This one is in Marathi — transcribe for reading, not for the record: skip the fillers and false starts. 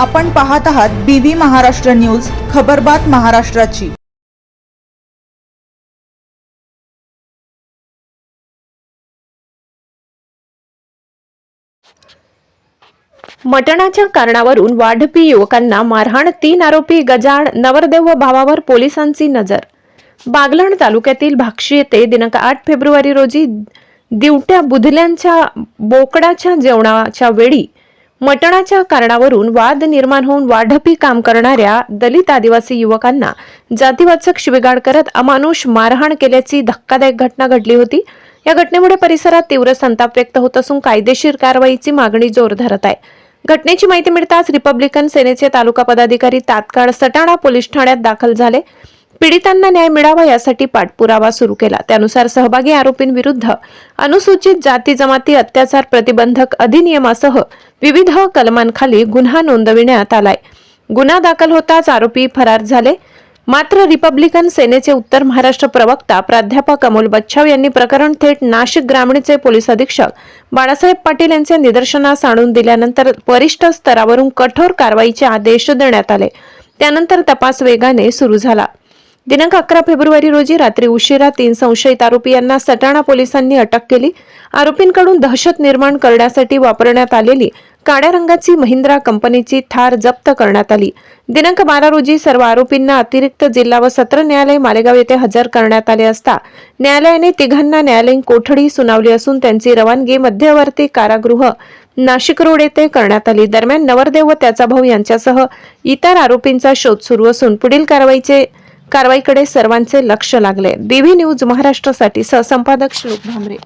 आपण पाहत आहात बीव्ही महाराष्ट्र न्यूज, खबरबात महाराष्ट्राची। मटणाच्या कारणावरून वाढपी युवकांना मारहाण, 3 आरोपी गजाआड, नवरदेव व भावावर पोलिसांची नजर। बागलाण तालुक्यातील भाक्षी येथे दिनांक 8 फेब्रुवारी रोजी दिवट्या बुधल्यांच्या बोकडाच्या जेवणाच्या वेळी मटणाच्या कारणावरून वाद निर्माण होऊन वाढपी काम करणाऱ्या दलित आदिवासी युवकांना जातीवाचक शिवीगाळ करत अमानुष मारहाण केल्याची धक्कादायक घटना घडली होती। या घटनेमुळे परिसरात तीव्र संताप व्यक्त होत असून कायदेशीर कारवाईची मागणी जोर धरत आहे। घटनेची माहिती मिळताच रिपब्लिकन सेनेचे तालुका पदाधिकारी तात्काळ सटाणा पोलीस ठाण्यात दाखल झाले। पीडितांना न्याय मिळावा यासाठी पाठपुरावा सुरू केला। त्यानुसार सहभागी आरोपींविरुद्ध अनुसूचित जाती जमाती अत्याचार प्रतिबंधक अधिनियमासह विविध कलमांखाली गुन्हा नोंदविण्यात आलाय। गुन्हा दाखल होताच आरोपी फरार झाले। मात्र रिपब्लिकन सेनेचे उत्तर महाराष्ट्र प्रवक्ता प्राध्यापक अमोल बच्छाव यांनी प्रकरण थेट नाशिक ग्रामीणचे पोलीस अधीक्षक बाळासाहेब पाटील यांच्या निदर्शनास आणून दिल्यानंतर वरिष्ठ स्तरावरून कठोर कारवाईचे आदेश देण्यात आले। त्यानंतर तपास वेगाने सुरू झाला। दिनांक 11 फेब्रुवारी रोजी रात्री उशिरा 3 संशयित आरोपी यांना सटाणा पोलिसांनी अटक केली। आरोपींकडून दहशत निर्माण करण्यासाठी वापरण्यात आलेली काळ्या रंगाची महिंद्रा कंपनीची थार जप्त करण्यात आली। दिनांक 12 रोजी सर्व आरोपींना अतिरिक्त जिल्हा व सत्र न्यायालय मालेगाव येथे हजर करण्यात आले असता न्यायालयाने तिघांना न्यायालयीन कोठडी सुनावली असून त्यांची रवानगी मध्यवर्ती कारागृह नाशिक रोड येथे करण्यात आली। दरम्यान नवरदेव व त्याचा भाऊ यांच्यासह इतर आरोपींचा शोध सुरू असून पुढील कारवाईकडे सर्वांचे लक्ष लागले। बीव्ही न्यूज महाराष्ट्रासाठी सहसंपादक श्लोक भामरे।